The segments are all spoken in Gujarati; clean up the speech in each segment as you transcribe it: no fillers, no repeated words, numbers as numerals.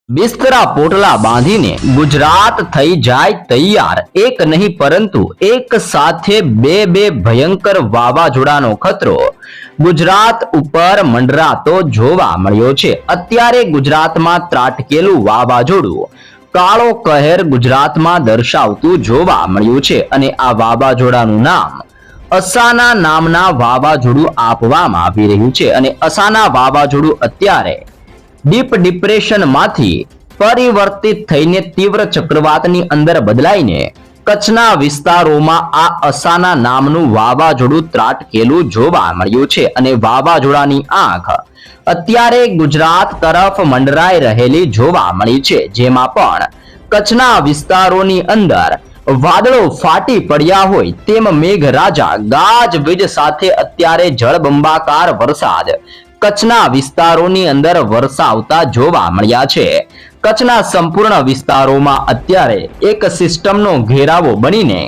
બિસ્તરા પોટલા બાંધીને ગુજરાત થઈ જાય તૈયાર, એક નહીં પરંતુ એક સાથે બે ભયંકર વાવાઝોડાનો ખતરો ગુજરાત ઉપર મંડરાતો જોવા મળ્યો છે. અત્યારે ગુજરાતમાં ત્રાટકેલું વાવાઝોડું કાળો કહેર ગુજરાતમાં દર્શાવતું જોવા મળ્યું છે અને આ વાવાઝોડાનું નામ અસાના નામના વાવાઝોડું આપવામાં આવી રહ્યું છે અને અસાના વાવાઝોડું અત્યારે ડીપ ડિપ્રેશનમાંથી પરિવર્તિત થઈને તીવ્ર ચક્રવાતની અંદર બદલાઈને કચ્છના વિસ્તારોમાં આ અસાના નામનું વાવાઝોડું ત્રાટકેલું જોવા મળ્યું છે અને વાવાઝોડાની આંખ અત્યારે ગુજરાત તરફ મંડરાઈ રહેલી જોવા મળી છે, જેમાં પણ કચ્છના વિસ્તારોની અંદર વાદળો ફાટી પડ્યા હોય તેમ મેઘરાજા ગાજવીજ સાથે અત્યારે જળબંબાકાર વરસાદ કચ્છના વિસ્તારોની અંદર વરસાવતા જોવા મળ્યા છે. કચ્છના સંપૂર્ણ વિસ્તારોમાં અત્યારે એક સિસ્ટમનો ઘેરાવો બનીને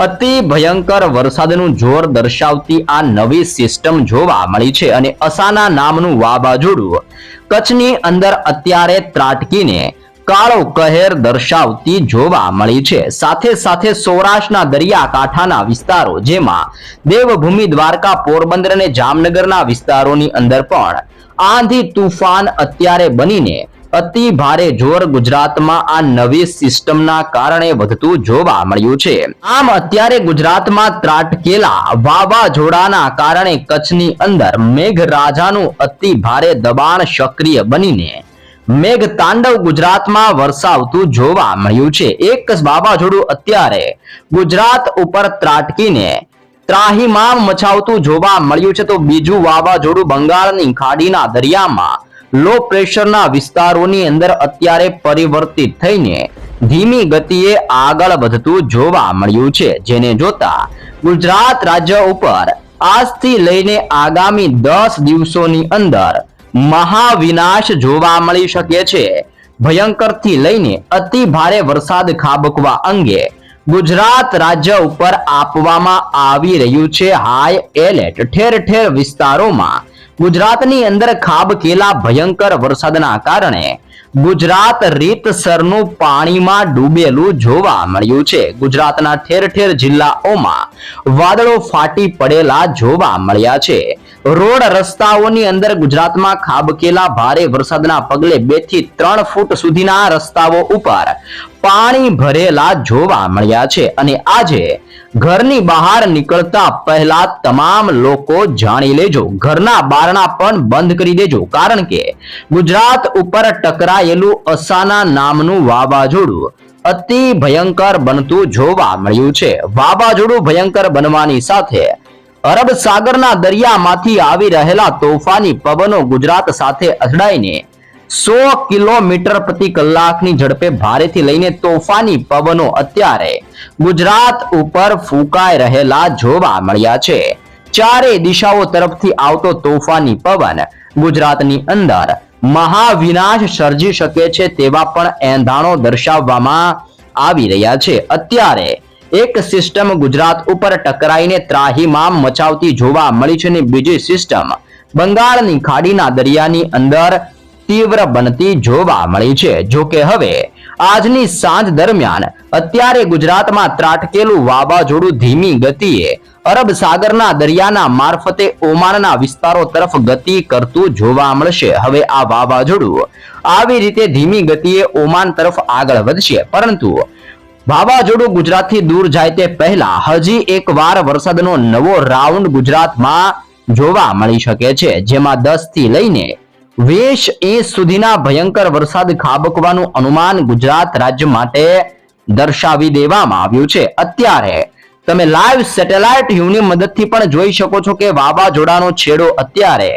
અતિ ભયંકર વરસાદનું જોર દર્શાવતી આ નવી સિસ્ટમ જોવા મળી છે અને અસાના નામનું વાવાઝોડું કચ્છની અંદર અત્યારે ત્રાટકીને કાળો કહેર દર્શાવતી જોવા મળી છે. સાથે સાથે સૌરાષ્ટ્રના દરિયાકાંઠાના વિસ્તારો જેમાં દેવભૂમિ, દ્વારકા, પોરબંદર અને જામનગરના વિસ્તારોની અંદર પણ આંધી તુફાન અત્યારે બનીને અતિ ભારે જોર ગુજરાતમાં આ નવી સિસ્ટમના કારણે વધતું જોવા મળ્યું છે. આમ અત્યારે ગુજરાતમાં ત્રાટકેલા વાવાઝોડાના કારણે કચ્છની અંદર મેઘરાજાનું અતિ ભારે દબાણ સક્રિય બનીને મેઘ તાંડવ ગુજરાતમાં વરસાવતું જોવા મળ્યું છે. એક વાવાઝોડું અત્યારે ગુજરાત ઉપર ત્રાટકીને ત્રાહિમામ મચાવતું જોવા મળ્યું છે તો બીજું વાવાઝોડું બંગાળની ખાડીના દરિયામાં લો પ્રેશરના વિસ્તારોની અંદર અત્યારે પરિવર્તિત થઈને ધીમી ગતિએ આગળ વધતું જોવા મળ્યું છે, જેને જોતા ગુજરાત રાજ્ય ઉપર આજથી લઈને આગામી 10 દિવસોની અંદર મહાવિનાશ જોવા મળી શકે છે. ભયંકરથી લઈને અતિ ભારે વરસાદ ખાબકવા અંગે ગુજરાત રાજ્ય ઉપર આપવામાં આવી રહ્યું છે હાઈ એલર્ટ. ઠેર ઠેર વિસ્તારોમાં ગુજરાતની અંદર ખાબકેલા ભયંકર વરસાદના કારણે ગુજરાત રીતસરનું પાણીમાં ડૂબેલું જોવા મળ્યું છે. ગુજરાતના ઠેર ઠેર જિલ્લાઓમાં વાદળો ફાટી પડેલા જોવા મળ્યા છે. રોડ રસ્તાઓની અંદર ગુજરાતમાં ખાબકેલા ભારે વરસાદના પગલે 2 થી 3 ફૂટ સુધીના રસ્તાઓ ઉપર પાણી ભરેલા જોવા મળ્યા છે અને આજે ઘરની બહાર નીકળતા પહેલા તમામ લોકો જાણી લેજો, ઘરના બારણા પણ બંધ કરી દેજો, કારણ કે ગુજરાત ઉપર ટકરાયેલું અસાના નામનું વાવાઝોડું અતિ ભયંકર બનતું જોવા મળ્યું છે. વાવાઝોડું ભયંકર બનવાની સાથે અરબ સાગરના દરિયામાંથી આવી રહેલા તોફાની પવનો ગુજરાત સાથે અથડાઈને 100 કિલોમીટર પ્રતિ કલાકની ઝડપે ભારેથી લઈને તોફાની પવનો અત્યારે ગુજરાત ઉપર ફૂંકાઈ રહેલા જોવા મળ્યા છે. ચારે દિશાઓ તરફથી આવતો તોફાની પવન ગુજરાતની અંદર મહાવિનાશ સર્જી શકે છે તેવા પણ એંધાણો દર્શાવવામાં આવી રહ્યા છે. અત્યારે એક સિસ્ટમ ગુજરાત ઉપર ટકરાઈને ત્રાહિમામ મચાવતી જોવા મળી છે અને બીજી સિસ્ટમ બંગાળની ખાડીના દરિયાની અંદર તીવ્ર બનતી જોવા મળી છે. જો કે હવે આજની સાંજ દરમિયાન અત્યારે ગુજરાતમાં ત્રાટકેલું વાવાઝોડું ધીમી ગતિએ અરબ સાગરના દરિયાના મારફતે ઓમાનના વિસ્તારો તરફ ગતિ કરતું જોવા મળશે. હવે આ વાવાઝોડું આવી રીતે ધીમી ગતિએ ઓમાન તરફ આગળ વધશે, પરંતુ વાવાઝોડું ગુજરાતથી દૂર જાય તે પહેલા હજી એક વાર વરસાદનો નવો રાઉન્ડ ગુજરાતમાં જોવા મળી શકે છે, જેમાં 10 થી લઈને 20 ઇંચ સુધીના ભયંકર વરસાદ ખાબકવાનું અનુમાન ગુજરાત રાજ્ય માટે દર્શાવી દેવામાં આવ્યું છે. અત્યારે તમે લાઈવ સેટેલાઇટ વ્યૂની મદદથી પણ જોઈ શકો છો કે વાવાઝોડાનો છેડો અત્યારે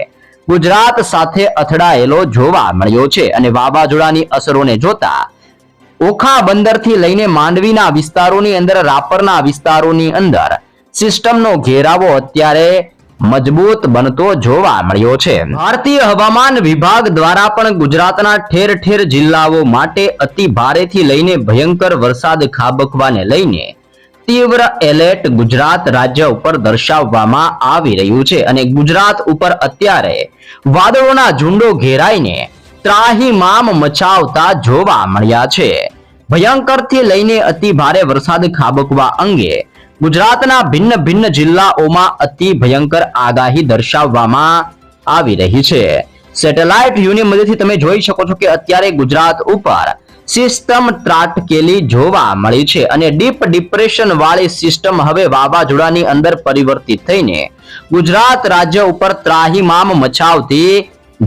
ગુજરાત સાથે અથડાયેલો જોવા મળ્યો છે અને વાવાઝોડાની અસરોને જોતા ઓખા બંદરથી લઈને માંડવીના વિસ્તારોની અંદર, રાપરના વિસ્તારોની અંદર સિસ્ટમનો ઘેરાવો અત્યારે મજબૂત બનતો જોવા મળ્યો છે. ભારતીય હવામાન વિભાગ દ્વારા પણ ગુજરાતના ઠેર ઠેર જિલ્લાઓ માટે અતિ ભારેથી લઈને ભયંકર વરસાદ ખાબકવાને લઈને તીવ્ર એલર્ટ ગુજરાત રાજ્ય ઉપર દર્શાવવામાં આવી રહ્યું છે અને ગુજરાત ઉપર અત્યારે વાદળોના ઝુંડો ઘેરાઈને ત્રાહિમામ મચાવતા જોવા મળ્યા છે. ભયંકરથી લઈને અતિ ભારે વરસાદ ખાબકવા અંગે ગુજરાતના ભિન્ન ભિન્ન જિલ્લાઓમાં અતિ ભયંકર આગાહી દર્શાવવામાં આવી રહી છે. સેટેલાઇટ વ્યૂની મદદથી તમે જોઈ શકો છો કે અત્યારે ગુજરાત ઉપર સિસ્ટમ ત્રાટકેલી જોવા મળી છે અને ડીપ ડિપ્રેશન વાળી સિસ્ટમ હવે વાવાઝોડાની અંદર પરિવર્તિત થઈને ગુજરાત રાજ્ય ઉપર ત્રાહિમામ મચાવતી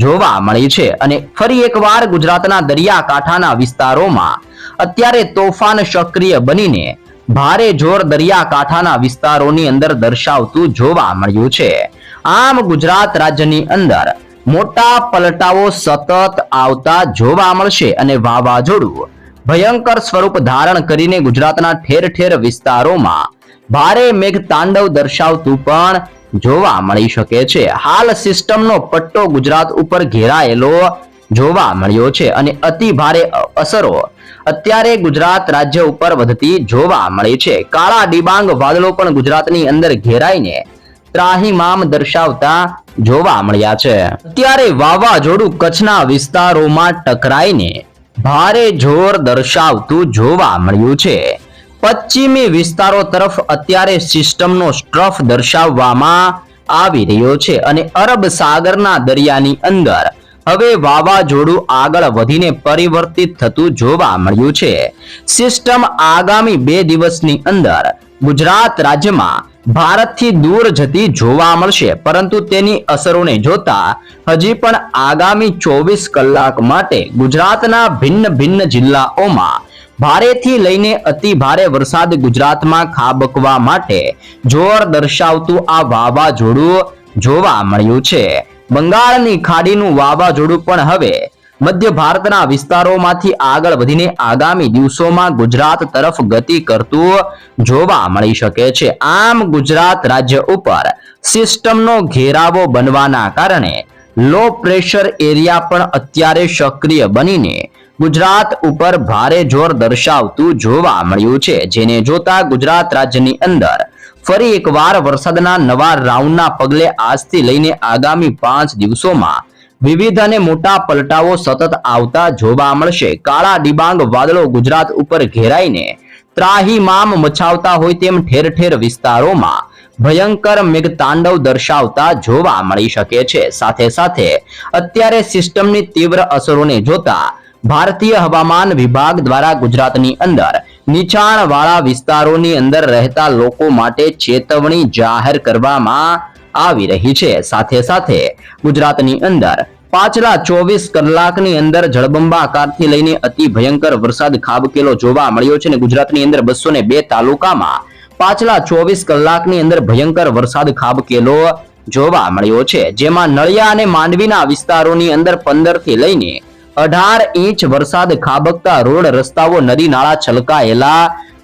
જોવા મળી છે અને ફરી એકવાર ગુજરાતના દરિયાકાંઠાના વિસ્તારોમાં અત્યારે તોફાન સક્રિય બનીને ભારે જોર દરિયાકાંઠાના વિસ્તારોની અંદર દર્શાવતું જોવા મળ્યું છે. આમ ગુજરાત રાજ્યની અંદર મોટા પલટાઓ સતત આવતા જોવા મળશે અને વાવાઝોડું ભયંકર સ્વરૂપ ધારણ કરીને ગુજરાતના ઠેર ઠેર વિસ્તારોમાં ભારે મેઘતાંડવ દર્શાવતું પણ જોવા મળી શકે છે. હાલ સિસ્ટમનો પટ્ટો ગુજરાત ઉપર ઘેરાયેલો જોવા મળ્યો છે અને અતિ ભારે અસરો અત્યારે ગુજરાત રાજ્ય ઉપર વધતી જોવા મળી છે. કાળા ડિબાંગ વાદળો પણ ગુજરાતની અંદર ઘેરાઈને ત્રાહિમામ દર્શાવતા જોવા મળ્યા છે. અત્યારે વાવાઝોડું કચ્છના વિસ્તારોમાં ટકરાઈને ભારે જોર દર્શાવતું જોવા મળ્યું છે. પશ્ચિમી વિસ્તારો તરફ અત્યારે સિસ્ટમનો સ્ટ્રફ દર્શાવવામાં આવી રહ્યો છે અને અરબ સાગરના દરિયાની અંદર હવે વાવાઝોડું આગળ વધીને પરિવર્તિત થતું જોવા મળ્યું છે. સિસ્ટમ આગામી 2 દિવસની અંદર ગુજરાત રાજ્યમાં ભારતથી દૂર જતી જોવા મળશે, પરંતુ તેની અસરોને જોતા હજી પણ આગામી 24 કલાક માટે ગુજરાતના ભિન્ન ભિન્ન જિલ્લાઓમાં ભારેથી લઈને અતિ ભારે વરસાદ ગુજરાતમાં ખાબકવા માટે જોર દર્શાવતું આ વાવાઝોડું જોવા મળ્યું છે. બંગાળની ખાડીનું વાવાઝોડું પણ હવે મધ્ય ભારતના વિસ્તારોમાંથી આગળ વધીને આગામી દિવસોમાં ગુજરાત તરફ ગતિ કરતું જોવા મળી શકે છે. આમ ગુજરાત રાજ્ય ઉપર સિસ્ટમનો ઘેરાવો બનવાના કારણે લો પ્રેશર એરિયા પણ અત્યારે સક્રિય બનીને ગુજરાત ઉપર ભારે જોર દર્શાવતું જોવા મળ્યું છે, જેને જોતા ગુજરાત રાજ્યની અંદર ફરી એકવાર વરસાદના નવા રાઉન્ડના પગલે આજથી લઈને આગામી 5 દિવસોમાં વિવિધ અને મોટા પલટાઓ સતત આવતા જોવા મળશે. કાળા ડિબાંગ વાદળો ગુજરાત ઉપર ઘેરાઈને ત્રાહિમામ મચાવતા હોય તેમ ઠેર ઠેર વિસ્તારોમાં ભયંકર મેઘતાંડવ દર્શાવતા જોવા મળી શકે છે. સાથે સાથે અત્યારે સિસ્ટમની તીવ્ર અસરોને જોતા ભારતીય હવામાન વિભાગ દ્વારા ગુજરાતની અંદર નીચાણવાળા વિસ્તારોની અંદર રહેતા લોકો માટે ચેતવણી જાહેર કરવામાં આવી રહી છે. સાથે સાથે ગુજરાતની અંદર પાછલા 24 કલાકની અંદર જળબંબાકારથી લઈને અતિ ભયંકર વરસાદ ખાબકેલો જોવા મળ્યો છે અને ગુજરાતની અંદર 202 તાલુકામાં પાછલા 24 કલાકની અંદર ભયંકર વરસાદ ખાબકેલો જોવા મળ્યો છે, જેમાં નળિયા અને માંડવીના વિસ્તારોની અંદર 15 થી લઈને 18 ઇંચ વરસાદ ખાબકતા રોડ રસ્તાઓ નદી નાળા છલકાયેલા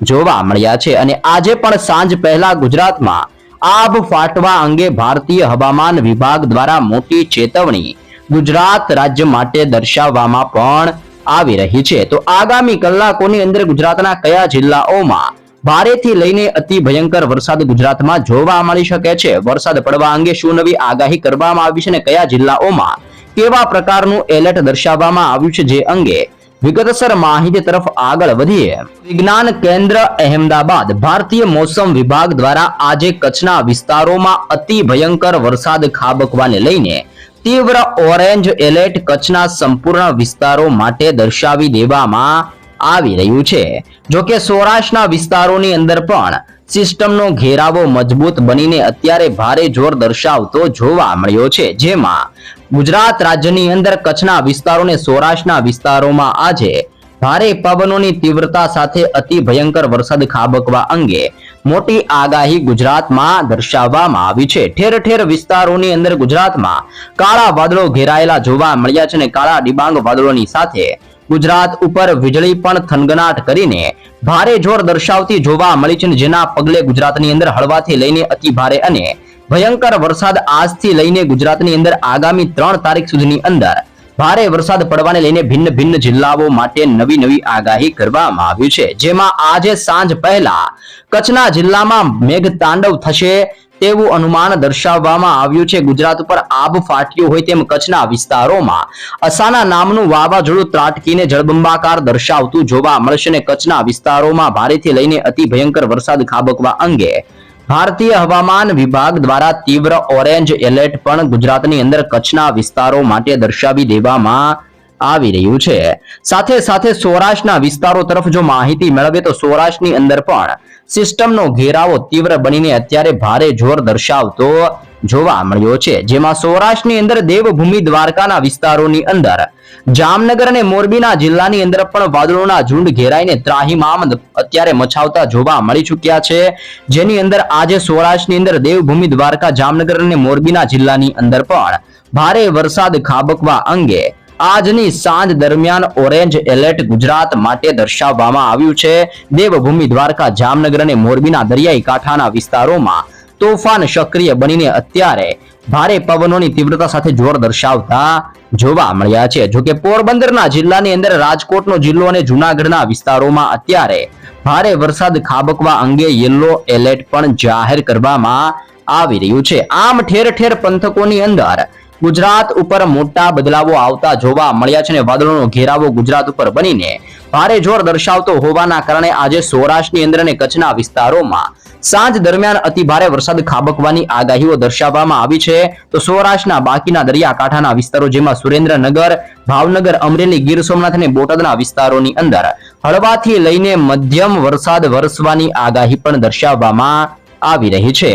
જોવા મળ્યા છે અને આજે પણ સાંજ પહેલા ગુજરાતમાં આબ ફાટવા અંગે ભારતીય હવામાન વિભાગ દ્વારા મોટી ચેતવણી ગુજરાત રાજ્ય માટે દર્શાવવામાં પણ આવી રહી છે. તો આગામી કલાકોની અંદર ગુજરાતના કયા જિલ્લાઓમાં ભારેથી લઈને અતિ ભયંકર વરસાદ ગુજરાતમાં જોવા મળી શકે છે, વરસાદ પડવા અંગે શું નવી આગાહી કરવામાં આવી છે અને કયા જિલ્લાઓમાં કેવા પ્રકારનું એલર્ટ દર્શાવવામાં આવ્યું છે, જે અંગે વિગતસર માહિતી તરફ આગળ વધીએ. વિજ્ઞાન કેન્દ્ર અહેમદાબાદ ભારતીય મોસમ વિભાગ દ્વારા આજે કચ્છના વિસ્તારોમાં અતિ ભયંકર વરસાદ ખાબકવાને લઈને તીવ્ર ઓરેન્જ એલર્ટ કચ્છના સંપૂર્ણ વિસ્તારો માટે દર્શાવી દેવામાં આવી રહ્યું છે. જો કે સૌરાષ્ટ્રના વિસ્તારોની અંદર પણ સિસ્ટમનો ઘેરાવો મજબૂત બનીને અત્યારે ભારે જોર દર્શાવતો જોવા મળ્યો છે, જેમાં ગુજરાત રાજ્યની અંદર કચ્છના વિસ્તારો અને સૌરાષ્ટ્રના વિસ્તારોમાં આજે ભારે પવનોની તીવ્રતા સાથે અતિ ભયંકર વરસાદ ખાબકવા અંગે મોટી આગાહી ગુજરાતમાં દર્શાવવામાં આવી છે. ઠેર ઠેર વિસ્તારોની અંદર ગુજરાતમાં કાળા વાદળો ઘેરાયેલા જોવા મળ્યા છે અને કાળા ડિબાંગ વાદળોની સાથે ગુજરાત ઉપર વીજળી પણ થનગનાટ કરીને ભારે જોર દર્શાવતી જોવા મળી છે, જેના પગલે ગુજરાતની અંદર હળવાથી લઈને અતિ ભારે અને ભયંકર વરસાદ આજથી લઈને ગુજરાતની અંદર આગામી 3 તારીખ સુધીની અંદર ભારે વરસાદ પડવાને લઈને ભિન્ન ભિન્ન જિલ્લાઓ માટે નવી આગાહી કરવામાં આવી છે, જેમાં આજે સાંજ પહેલા કચ્છના જિલ્લામાં મેઘતાંડવ થશે, તેવું અનુમાન દર્શાવવામાં આવ્યું છે. ગુજરાત ઉપર આબ ફાટ્યું હોય તેમ કચ્છના વિસ્તારોમાં અસાના નામનું વાવાઝોડું ત્રાટકીને જળબંબાકાર દર્શાવતું જોવા મળશે અને કચ્છના વિસ્તારોમાં ભારેથી લઈને અતિ ભયંકર વરસાદ ખાબકવા અંગે ભારતીય હવામાન વિભાગ દ્વારા તીવ્ર ઓરેન્જ એલર્ટ પણ ગુજરાતની અંદર કચ્છના વિસ્તારો માટે દર્શાવી દેવામાં આવી રહ્યું છે. સાથે સાથે સૌરાષ્ટ્રના વિસ્તારો તરફ જો માહિતી મેળવીએ તો સૌરાષ્ટ્રની અંદર પણ સિસ્ટમનો ઘેરાવો તીવ્ર બનીને અત્યારે ભારે જોર દર્શાવતો જોવા મળ્યો છે. જેમાં સૌરાષ્ટ્રની અંદર દેવભૂમિ દ્વારકાના વિસ્તારોની અંદર જામનગર અને મોરબીના જિલ્લાની અંદર પણ વાદળોના ઝુંડ ઘેરાઈને ત્રાહિમામ અત્યારે મચાવતા જોવા મળી ચૂક્યા છે. જેની અંદર આજે સૌરાષ્ટ્રની અંદર દેવભૂમિ દ્વારકા, જામનગર અને મોરબીના જિલ્લાની અંદર પણ ભારે વરસાદ ખાબકવા અંગે આજની સાંજ દરમિયાન ઓરેન્જ એલર્ટ ગુજરાત માટે દર્શાવવામાં આવ્યું છે. દેવભૂમિ દ્વારકા, જામનગર અને મોરબીના દરિયાઈ કાંઠાના વિસ્તારોમાં તોફાન સક્રિય બનીને અત્યારે ભારે પવનોની તીવ્રતા સાથે જોર દર્શાવતા જોવા મળ્યા છે. જોકે પોરબંદરના જિલ્લાની અંદર, રાજકોટનો જિલ્લો અને જૂનાગઢના વિસ્તારોમાં અત્યારે ભારે વરસાદ ખાબકવા અંગે યલો એલર્ટ પણ જાહેર કરવામાં આવી રહ્યું છે. આમ ઠેર ઠેર પંથકોની અંદર ગુજરાત ઉપર મોટા બદલાવો આવતા જોવા મળ્યા છે અને વાદળોનો ઘેરાવો ગુજરાત ઉપર બનીને ભારે જોર દર્શાવતો હોવાના કારણે આજે સૌરાષ્ટ્રની અંદર અને કચ્છના વિસ્તારોમાં સાંજ દરમિયાન અતિ ભારે વરસાદ ખાબકવાની આગાહીઓ દર્શાવવામાં આવી છે. તો સૌરાષ્ટ્રના બાકીના દરિયાકાંઠાના વિસ્તારો જેમાં સુરેન્દ્રનગર, ભાવનગર, અમરેલી, ગીર સોમનાથ અને બોટાદના વિસ્તારોની અંદર હળવાથી લઈને મધ્યમ વરસાદ વરસવાની આગાહી પણ દર્શાવવામાં આવી રહી છે.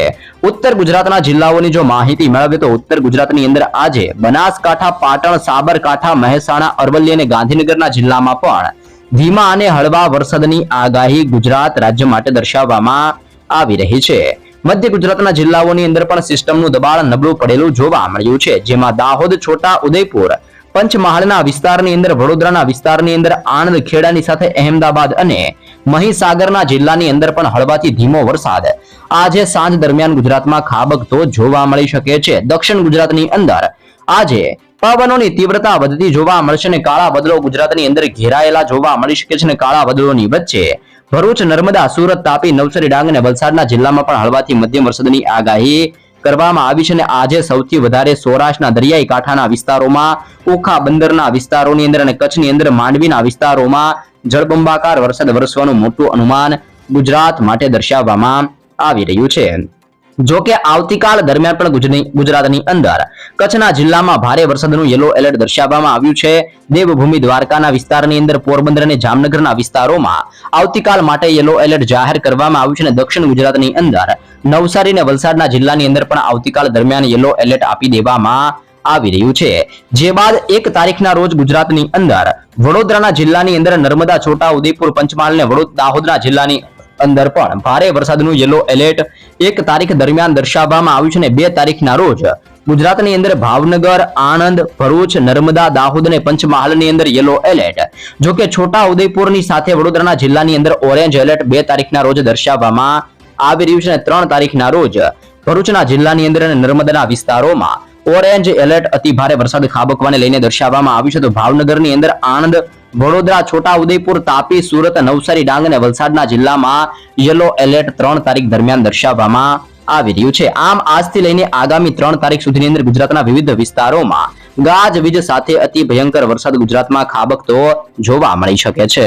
ઉત્તર ગુજરાતના જિલ્લાઓની જો માહિતી મેળવીએ તો ઉત્તર ગુજરાતની અંદર આજે બનાસકાંઠા, પાટણ, સાબરકાંઠા, મહેસાણા, અરવલ્લી અને ગાંધીનગરના જિલ્લામાં પણ ધીમા અને હળવા વરસાદની આગાહી ગુજરાત રાજ્ય માટે દર્શાવવામાં આવી રહી છે. મધ્ય ગુજરાતના જિલ્લાઓની અંદર પણ સિસ્ટમનું દબાણ નબળું પડેલું જોવા મળ્યું છે. જેમાં દાહોદ, છોટા ઉદેપુર, પંચમહાલના વિસ્તારની અંદર, વડોદરાના વિસ્તારની અંદર, આણંદ, ખેડાની સાથે અહેમદાબાદ અને મહીસાગરના જિલ્લાની અંદર પણ હળવાથી ધીમો વરસાદ આજે સાંજ દરમિયાન ગુજરાતમાં ખાબકતો જોવા મળી શકે છે. દક્ષિણ ગુજરાતની અંદર આજે પવનોની તીવ્રતા વધતી જોવા મળશે અને કાળા બદલો ગુજરાતની અંદર ઘેરાયેલા જોવા મળી શકે છે. અને કાળા બદલોની વચ્ચે ભરૂચ, નર્મદા, સુરત, તાપી, નવસારી, ડાંગ અને વલસાડના જિલ્લામાં પણ હળવાથી મધ્યમ વરસાદની આગાહી કરવામાં આવી છે. અને આજે સૌથી વધારે સૌરાષ્ટ્રના દરિયાઈ કાંઠાના વિસ્તારોમાં, ઓખા બંદરના વિસ્તારોની અંદર અને કચ્છની અંદર માંડવીના વિસ્તારોમાં જળબંબાકાર વરસાદ વરસવાનું મોટું અનુમાન ગુજરાત માટે દર્શાવવામાં આવી રહ્યું છે. જો કે આવતીકાલ દરમિયાન પણ ગુજરાતની અંદર કચ્છના જિલ્લામાં ભારે વરસાદનું યલો એલર્ટ દર્શાવવામાં આવ્યું છે. દેવભૂમિ દ્વારકાના વિસ્તારની અંદર, પોરબંદર અને જામનગરના વિસ્તારોમાં આવતીકાલ માટે યલો એલર્ટ જાહેર કરવામાં આવ્યું છે. અને દક્ષિણ ગુજરાતની અંદર નવસારી અને વલસાડના જિલ્લાની અંદર પણ આવતીકાલ દરમિયાન યલો એલર્ટ આપી દેવામાં આવી રહ્યું છે. જે બાદ 1 તારીખના રોજ ગુજરાતની અંદર વડોદરાના જિલ્લાની અંદર, નર્મદા, છોટા ઉદેપુર, પંચમહાલ અને દાહોદના જિલ્લાની અંદર પણ ભારે વરસાદનું યલો એલર્ટ 1 તારીખ દરમિયાન દર્શાવવામાં આવ્યું છે. અને 2 તારીખના રોજ ગુજરાતની અંદર ભાવનગર, આણંદ, ભરૂચ, નર્મદા, દાહોદ અને પંચમહાલની અંદર યલો એલર્ટ, જો કે છોટા ઉદેપુરની સાથે વડોદરાના જિલ્લાની અંદર ઓરેન્જ એલર્ટ 2 તારીખના રોજ દર્શાવવામાં આવી રહ્યું છે. અને 3 તારીખના રોજ ભરૂચના જિલ્લાની અંદર અને નર્મદાના વિસ્તારોમાં ઓરેન્જ એલર્ટ અતિ ભારે વરસાદ ખાબકવાને લઈને દર્શાવવામાં આવ્યું છે. તો ભાવનગરની અંદર, આણંદ, વડોદરા, છોટા ઉદેપુર, તાપી, સુરત, નવસારી, ડાંગ અને વલસાડના જિલ્લામાં યલો એલર્ટ 3 તારીખ દરમિયાન દર્શાવવામાં આવી રહ્યું છે. આમ આજથી લઈને આગામી 3 તારીખ સુધીની અંદર ગુજરાતના વિવિધ વિસ્તારોમાં ગાજવીજ સાથે અતિ ભયંકર વરસાદ ગુજરાતમાં ખાબકતો જોવા મળી શકે છે.